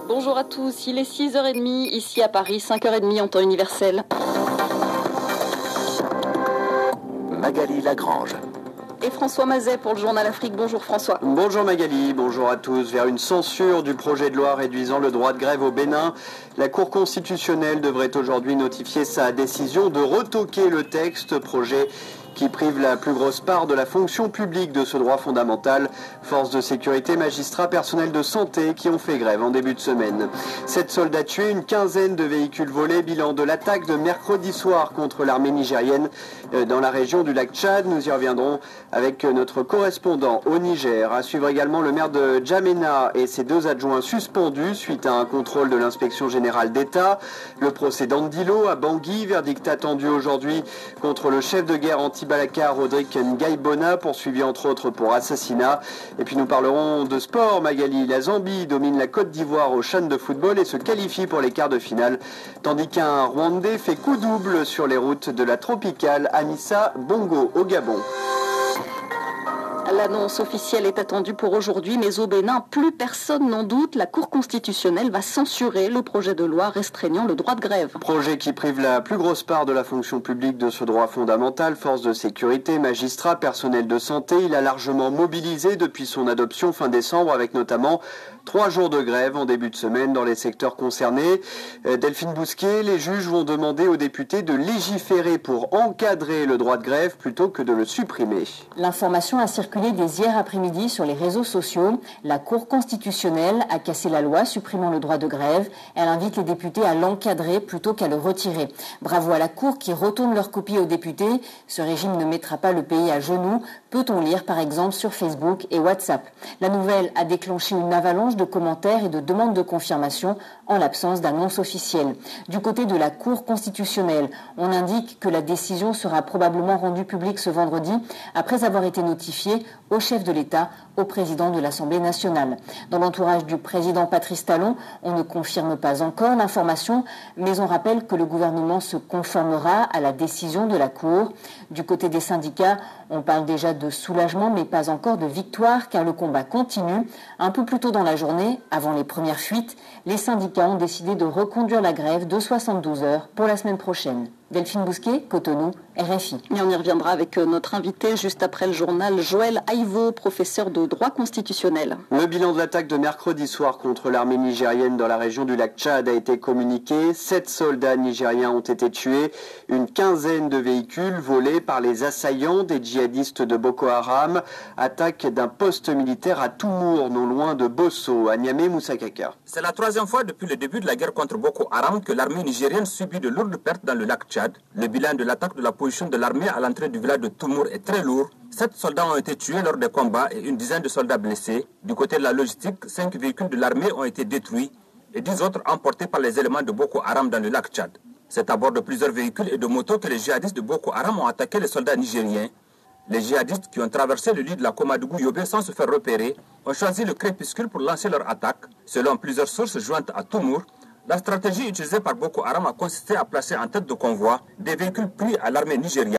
Bonjour à tous, il est 6h30 ici à Paris, 5h30 en temps universel. Magali Lagrange. Et François Mazet pour le journal Afrique. Bonjour François. Bonjour Magali, bonjour à tous. Vers une censure du projet de loi réduisant le droit de grève au Bénin, la Cour constitutionnelle devrait aujourd'hui notifier sa décision de retoquer le texte, projet qui prive la plus grosse part de la fonction publique de ce droit fondamental. Forces de sécurité, magistrats, personnels de santé qui ont fait grève en début de semaine. 7 soldats tués, une quinzaine de véhicules volés, bilan de l'attaque de mercredi soir contre l'armée nigérienne dans la région du lac Tchad. Nous y reviendrons avec notre correspondant au Niger. À suivre également le maire de Djamena et ses 2 adjoints suspendus suite à un contrôle de l'inspection générale d'État. Le procès d'Andilo à Bangui, verdict attendu aujourd'hui contre le chef de guerre anti-Balaka Rodrigue Ngaïbona, poursuivi entre autres pour assassinat. Et puis nous parlerons de sport, Magali. La Zambie domine la Côte d'Ivoire au CHAN de football et se qualifie pour les quarts de finale, tandis qu'un Rwandais fait coup double sur les routes de la tropicale Amissa Bongo au Gabon. L'annonce officielle est attendue pour aujourd'hui, mais au Bénin, plus personne n'en doute, la Cour constitutionnelle va censurer le projet de loi restreignant le droit de grève. Projet qui prive la plus grosse part de la fonction publique de ce droit fondamental, forces de sécurité, magistrats, personnel de santé. Il a largement mobilisé depuis son adoption fin décembre, avec notamment 3 jours de grève en début de semaine dans les secteurs concernés. Delphine Bousquet, les juges vont demander aux députés de légiférer pour encadrer le droit de grève plutôt que de le supprimer. L'information a circulé dès hier après-midi sur les réseaux sociaux. La Cour constitutionnelle a cassé la loi supprimant le droit de grève. Elle invite les députés à l'encadrer plutôt qu'à le retirer. Bravo à la Cour qui retourne leur copie aux députés. Ce régime ne mettra pas le pays à genoux, peut-on lire par exemple sur Facebook et WhatsApp. La nouvelle a déclenché une avalanche de commentaires et de demandes de confirmation en l'absence d'annonce officielle. Du côté de la Cour constitutionnelle, on indique que la décision sera probablement rendue publique ce vendredi après avoir été notifiée au chef de l'État, au président de l'Assemblée nationale. Dans l'entourage du président Patrice Talon, on ne confirme pas encore l'information, mais on rappelle que le gouvernement se conformera à la décision de la Cour. Du côté des syndicats, on parle déjà de soulagement, mais pas encore de victoire, car le combat continue. Un peu plus tôt dans la journée, avant les premières fuites, les syndicats ont décidé de reconduire la grève de 72 heures pour la semaine prochaine. Delphine Bousquet, Cotonou, RFI. Et on y reviendra avec notre invité juste après le journal, Joël Aïvo, professeur de droit constitutionnel. Le bilan de l'attaque de mercredi soir contre l'armée nigérienne dans la région du lac Tchad a été communiqué. 7 soldats nigériens ont été tués, une quinzaine de véhicules volés par les assaillants des djihadistes de Boko Haram. Attaque d'un poste militaire à Toumour, non loin de Bosso, à Niamey, Moussa Kaka. C'est la 3e fois depuis le début de la guerre contre Boko Haram que l'armée nigérienne subit de lourdes pertes dans le lac Tchad. Le bilan de l'attaque de la position de l'armée à l'entrée du village de Toumour est très lourd. 7 soldats ont été tués lors des combats et une dizaine de soldats blessés. Du côté de la logistique, 5 véhicules de l'armée ont été détruits et 10 autres emportés par les éléments de Boko Haram dans le lac Tchad. C'est à bord de plusieurs véhicules et de motos que les djihadistes de Boko Haram ont attaqué les soldats nigériens. Les djihadistes qui ont traversé le lit de la Komadougou-Yobé sans se faire repérer ont choisi le crépuscule pour lancer leur attaque. Selon plusieurs sources jointes à Toumour, la stratégie utilisée par Boko Haram a consisté à placer en tête de convoi des véhicules pris à l'armée nigériane.